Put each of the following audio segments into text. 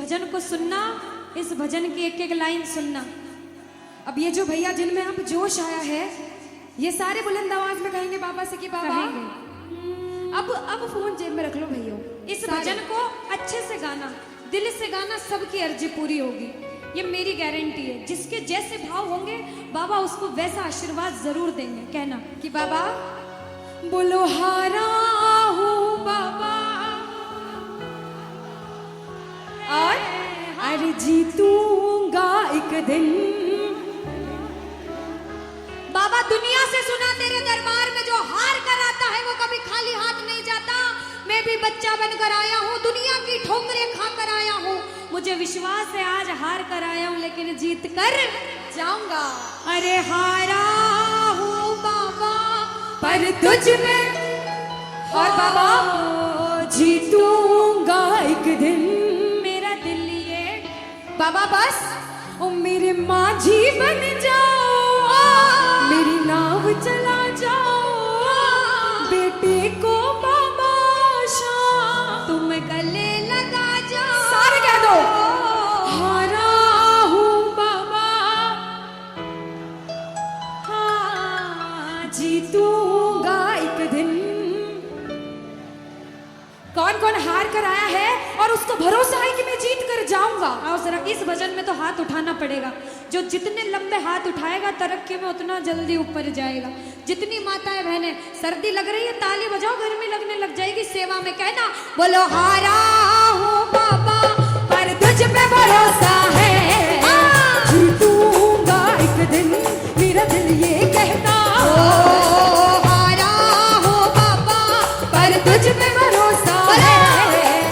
भजन को सुनना, इस भजन की एक एक लाइन सुनना। अब ये जो भैया जिनमें अब जोश आया है, ये सारे बुलंद आवाज में कहेंगे बाबा से कि बाबा अब फोन जेब में रख लो भैया। इस भजन को अच्छे से गाना, दिल से गाना, सबकी अर्जी पूरी होगी, ये मेरी गारंटी है। जिसके जैसे भाव होंगे बाबा उसको वैसा आशीर्वाद जरूर देंगे। कहना कि बाबा बोलो हारा हूँ बाबा और अरे जीतूंगा एक दिन। बाबा दुनिया से सुना तेरे दरबार में जो हार कर आता है वो कभी खाली हाथ नहीं जाता। मैं भी बच्चा बनकर आया हूँ, दुनिया की ठोकरें खाकर आया हूँ। मुझे विश्वास है आज हार कर आया हूँ लेकिन जीत कर जाऊंगा। अरे हारा हूँ बाबा पर तुझ में, और बाबा जीतूंगा एक दिन। मेरा दिल ये बाबा बस ओ मेरे माझी बन जाओ, मेरी नाव चला जाओ, बेटे को बाबा शाम तुम गले लगा जाओ। सारे कह दो हारा हूँ बाबा, हाँ जीतूंगा एक दिन। कौन कौन हार कर आया है और उसको भरोसा है कि मैं जीत कर जाऊंगा? आओ जरा इस भजन में तो हाथ उठाना पड़ेगा। जो जितने लंबे हाथ उठाएगा तरक्की में उतना जल्दी ऊपर जाएगा। जितनी माताएं बहनें सर्दी लग रही है ताली बजाओ, गर्मी लगने लग जाएगी सेवा में। कहना बोलो हारा हूँ बाबा पर तुझ पे भरोसा है, जीतूंगा एक दिन, मेरा दिल ये कहता। हारा हूँ बाबा पर तुझ पे भरोसा है,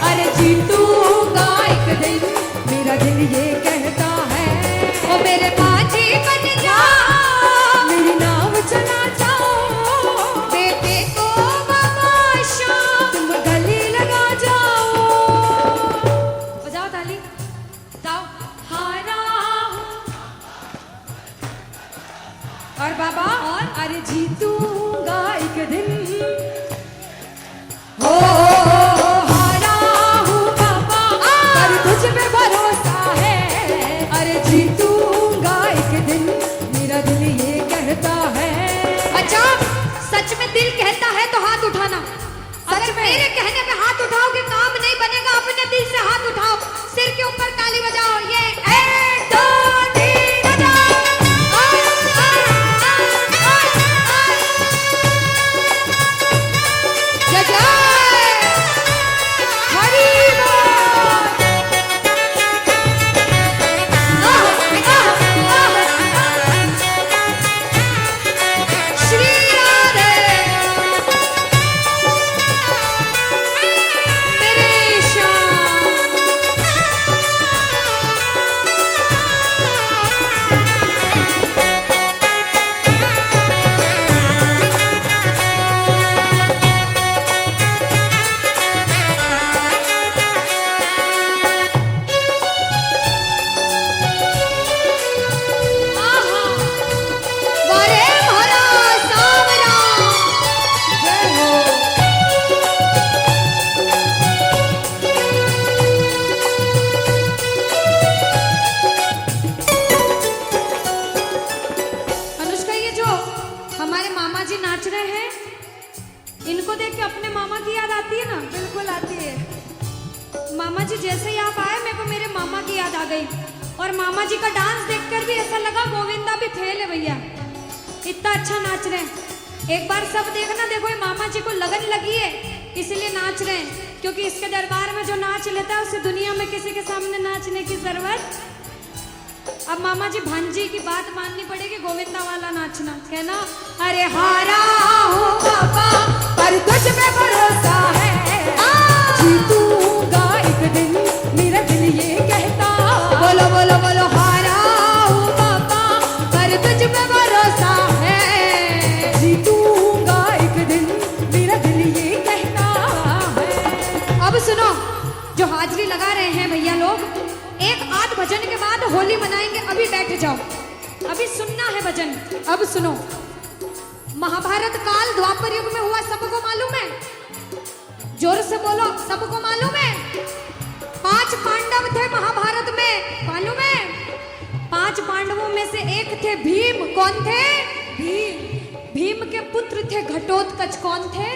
अरे जीतूंगा एक दिन, मेरा दिल ये कहता है। ओ मेरे बाजी बन जा, मेरी नाव चला जाओ, बेटे को बाबा शाम तुम गले लगा जाओ। बजाओ ताली, जाओ हारा और बाबा और अरे जीतूंगा एक दिन। हो हारा हूँ बाबा पर तुझ पे भरोसा है, अरे जीतूंगा एक दिन, मेरा दिल ये कहता है। अच्छा सच में दिल कहता है तो हाथ उठाना। सच में मेरे कहने पे हाथ उठाओगे काम नहीं बनेगा, अपने दिल से हाथ उठाओ, सिर के ऊपर ताली बजाओ। ये 1 2 3 बजाओ। जय जय मामा जी जैसे ही आप आए मेरे को मेरे मामा की याद आ गई। और मामा जी का डांस देखकर भी ऐसा लगा गोविंदा भी फेल है भैया, इतना अच्छा नाच रहे हैं। एक बार सब देखना, देखो ये मामा जी को लगन लगी है इसलिए नाच रहे हैं, क्योंकि इसके दरबार में जो नाच लेता है उसे दुनिया में किसी के सामने नाचने की जरूरत। अब मामा जी भांजी की बात माननी पड़ेगी, गोविंदा वाला नाचना। कहना अरे हारा हूँ बाबा पर तुझ पे भरोसा है, जीतूंगा एक दिन, मेरा दिल ये कहता। बोलो बोलो बोलो हारा हूँ बाबा पर तुझ पे भरोसा है, जीतूंगा एक दिन, मेरा दिल ये कहता है। अब सुनो, जो हाजिरी लगा रहे हैं भैया लोग, एक आध भजन के बाद होली मनाएंगे। अभी बैठ जाओ, अभी सुनना है भजन। अब सुनो, महाभारत काल द्वापर युग में हुआ, सबको मालूम है? जोर से बोलो, सबको मालूम है? 5 पांडव थे महाभारत थे भीम। कौन थे? भीम। भीम के पुत्र थे घटोत्कच। कौन थे?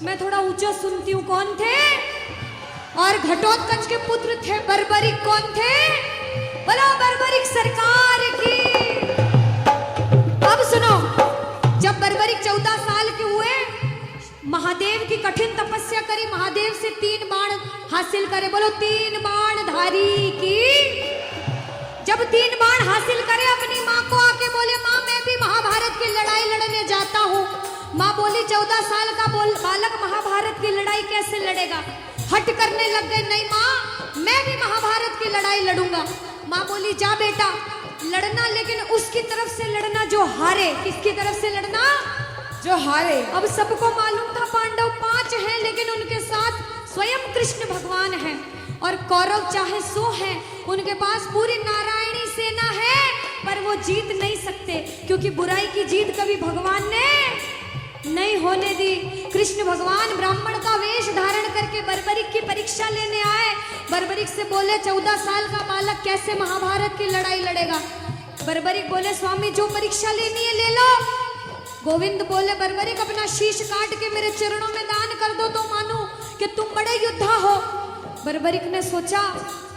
मैं थोड़ा ऊंचा सुनती हूँ। कौन थे? और घटोत्कच के पुत्र थे बर्बरिक। कौन थे? बोलो बर्बरिक सरकार की। अब सुनो, जब बर्बरिक 14 साल के हुए, महादेव की कठिन तपस्या करी, महादेव से 3 बाण हासिल करे। बोलो 3 बाण धारी की। जब 3 बाण हासिल करे, अपनी माँ को आके बोले, माँ मैं भी महाभारत की लड़ाई लड़ने जाता हूँ। माँ बोली 14 साल का बालक महाभारत की लड़ाई कैसे लड़ेगा? हट करने लग गए, नहीं माँ मैं भी महाभारत की लड़ाई लड़ूंगा। माँ बोली जा बेटा लड़ना, लेकिन उसकी तरफ से लड़ना जो हारे। किसकी तरफ से लड़ना? जो हारे। अब सबको मालूम था पांडव 5 हैं, लेकिन उनके साथ स्वयं कृष्ण भगवान हैं। और कौरव चाहे 100 हैं, उनके पास पूरी नारायणी सेना है, पर वो जीत नहीं सकते, क्योंकि बुराई की जीत कभी भगवान ने नहीं होने दी। कृष्ण भगवान ब्राह्मण का वेश धारण करके बर्बरिक की परीक्षा लेने आए। बर्बरिक से बोले 14 साल का बालक कैसे महाभारत की लड़ाई लड़ेगा? बर्बरिक बोले स्वामी जो परीक्षा लेनी है ले लो। गोविंद बोले बर्बरिक अपना शीश काट के मेरे चरणों में दान कर दो तो मानूं कि तुम बड़े योद्धा हो। बर्बरिक ने सोचा,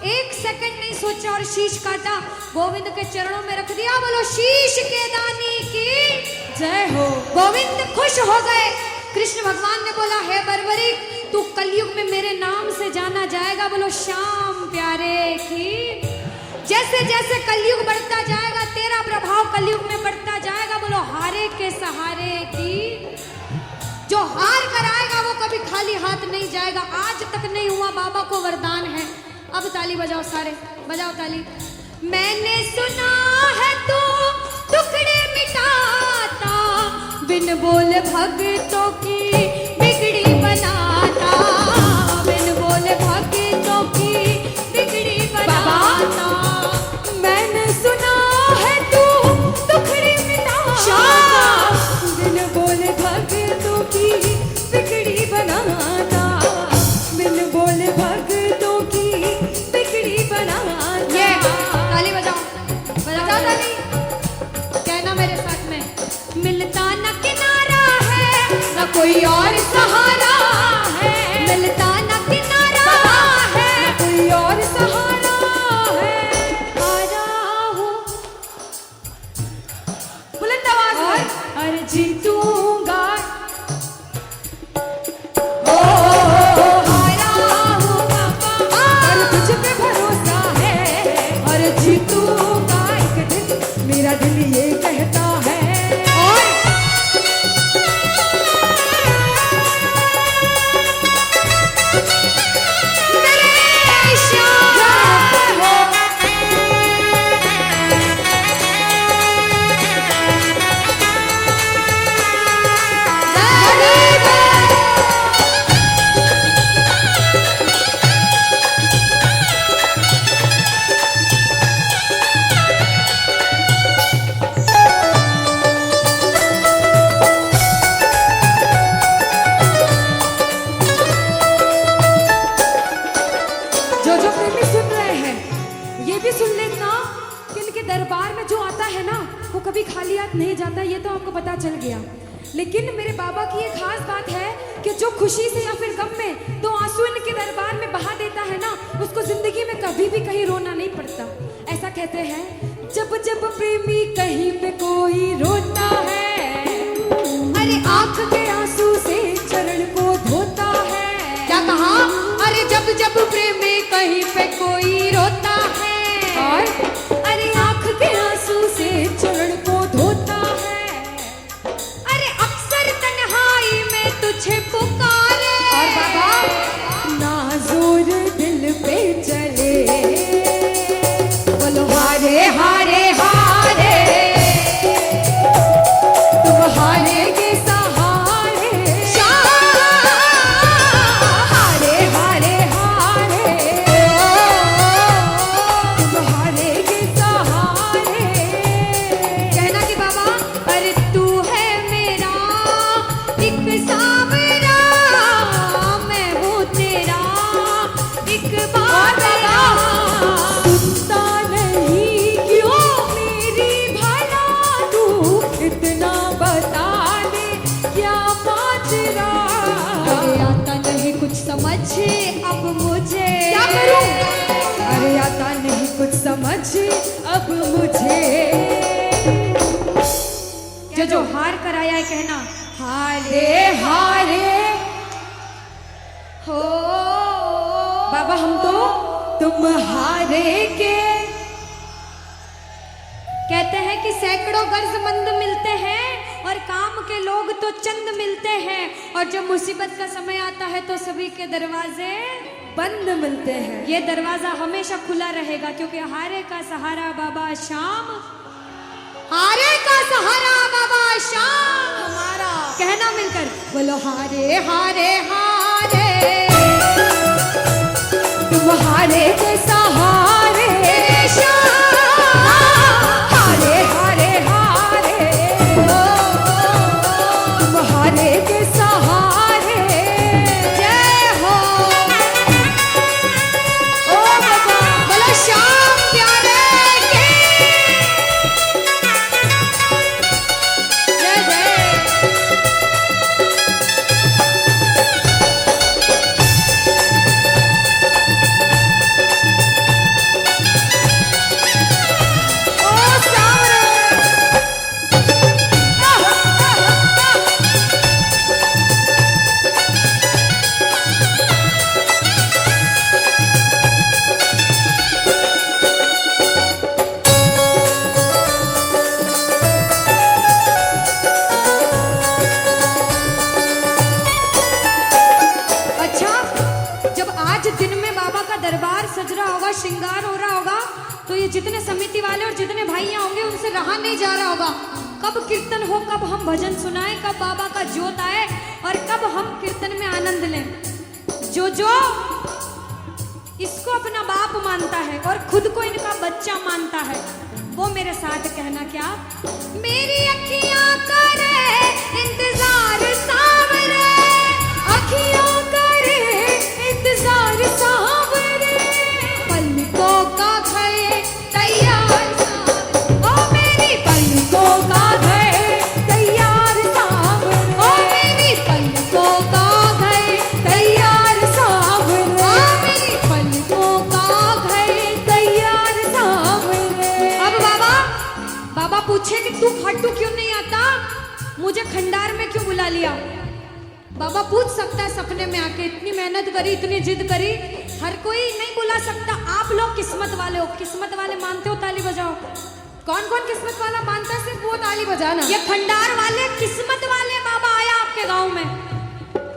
1 सेकंड नहीं सोचा और शीश काटा, गोविंद के चरणों में रख दिया। बोलो शीश के दानी की जय हो। गोविंद खुश हो गए। कृष्ण भगवान ने बोला हे बर्बरिक तू कलयुग में मेरे नाम से जाना जाएगा। बोलो श्याम प्यारे की। जैसे जैसे कलयुग बढ़ता जाएगा तेरा प्रभाव कलयुग में बढ़ता जाएगा। बोलो हारे के सहारे की। जो हार कर आएगा वो कभी खाली हाथ नहीं जाएगा। आज तक नहीं हुआ, बाबा को वरदान है। अब ताली बजाओ सारे, बजाओ ताली। मैंने सुना है तू टुकड़े मिटाता, बिन बोल भक्तों की बिगड़ी बनाता, बिन बोल भक्तों की बिगड़ी बनाता। मैंने सुना है तू टुकड़े मिटाता, बिन बोल भक्तों की बिगड़ी बनाता, बिन बोल भक्तों की बिगड़ी बनाता। ये ताली बजाओ, बजाओ ताली। कहना मेरे साथ में, मिलता न किनारा है न कोई और सहारा है, मिलता न किनारा है न कोई और सहारा है। हारा हूँ बुलंद आवाज में और जीतूंगा। ओ हारा हूँ बाबा और तुझ पे भरोसा है, और जीतूंगा एक दिन, मेरा दिल ये कहता है। दरबार में जो आता है ना वो कभी खाली हाथ नहीं जाता, ये तो आपको पता चल गया। लेकिन मेरे बाबा की एक खास बात है कि जो खुशी से या फिर गम में दो आंसू इनके दरबार में बहा देता है ना, उसको जिंदगी में कभी भी कहीं रोना नहीं पड़ता। ऐसा कहते हैं, जब जब प्रेमी कहीं पे कोई रोता है, अरे आंख के आंसू से चरण को धोता है। क्या कहा? अरे जब जब प्रेमी कहीं पे कोई रोता है, और चरण को धोता है, अरे अक्सर तन्हाई में तुझे पुकारे, और बाबा नाज़ुर दिल पे चले, बोलो हारे हारे हारे, तुम हारे के सहारे, हारे हारे हारे, जो हार कर आया है कहना हारे हारे हो बाबा हम तो तुम्हारे के। कहते हैं कि सैकड़ों गर्जमंद मिलते हैं और काम के लोग तो चंद मिलते हैं, और जब मुसीबत का समय आता है तो सभी के दरवाजे बंद मिलते हैं। ये दरवाजा हमेशा खुला रहेगा क्योंकि हारे का सहारा बाबा शाम, हारे का सहारा बाबा शाम हमारा। कहना मिलकर बोलो हारे हारे हारे तुम्हारे के सहारे शाम, हारे हारे हारे तुम्हारे के सहारे। जय हो ओ बाबा बोलो शाम प्यारे के जय जय। ओ सावरे अच्छा, जब आज दिन में बाबा का दरबार सज रहा होगा, श्रृंगार हो रहा होगा, तो ये जितने समिति वाले और जितने भाइयां होंगे उनसे रहा नहीं जा रहा होगा। कब कीर्तन हो, कब हम भजन सुनाएं, कब बाबा का जोत आए और कब हम कीर्तन में आनंद लें। जो इसको अपना बाप मानता है और खुद को इनका बच्चा मानता है, वो मेरे साथ कहना क्या, मेरी अखियां करे इंतजार सावरे, अखियों करे इंतजार सावरे, पलकों का घए तैयार सावरे, ओ मेरी पलकों का घए तैयार सावरे, ओ मेरी पलकों का घए तैयार सावरे, ओ मेरी पलकों का घए तैयार सावरे। अब बाबा पूछे कि तू खाटू क्यों नहीं आता, मुझे खंडार में क्यों बुला लिया। बाबा पूछ सकता है सपने में आके, इतनी मेहनत करी, इतनी जिद करी, हर कोई नहीं बुला सकता। आप लोग किस्मत वाले हो, किस्मत वाले मानते हो ताली बजाओ। कौन कौन किस्मत वाला मानता है, सिर्फ वो ताली बजाना। ये खंडार वाले किस्मत वाले बाबा आया आपके गांव में।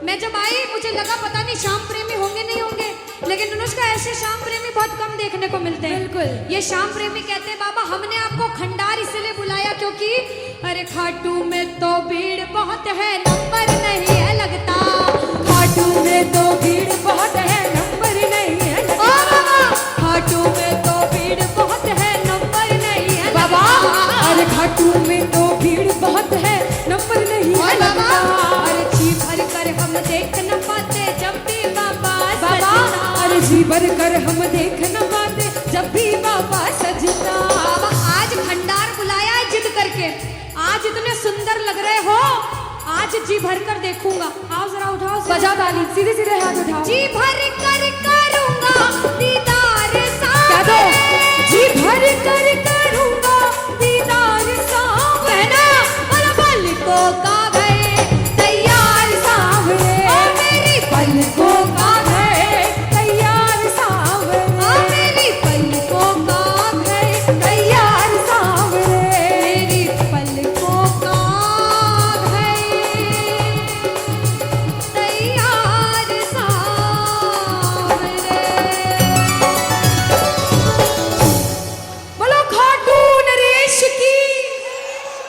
मैं जब आई मुझे लगा पता नहीं श्याम प्रेमी होंगे नहीं होंगे, लेकिन अनुष्का ऐसे श्याम प्रेमी बहुत कम देखने को मिलते हैं। बिल्कुल। ये श्याम प्रेमी कहते हैं बाबा हमने आपको खंडार इसलिए बुलाया क्योंकि अरे खाटू में तो भीड़ बहुत है, नंबर नहीं है लगता, खाटू में तो भीड़ बहुत है, नंबर नहीं है ओ बाबा खाटू में तो भीड़ बहुत है, नंबर नहीं है बाबा। लगता। अरे खाटू में तो भीड़ बहुत है, नंबर नहीं है और बाबा लगता। अरे जी भर कर हम देख न पाते जब भी बाबा बाबा सजना। अरे जी भर कर हम देख न पाते जब भी बाबा सजना। बाबा आज खंडार बुलाया है जिद करके, आज इतने सुंदर लग रहे हो, आज जी भर कर देखूंगा। आओ जरा उठाओ, बजा ताली, सीधे सीधे हाथ उठाओ। जी भर कर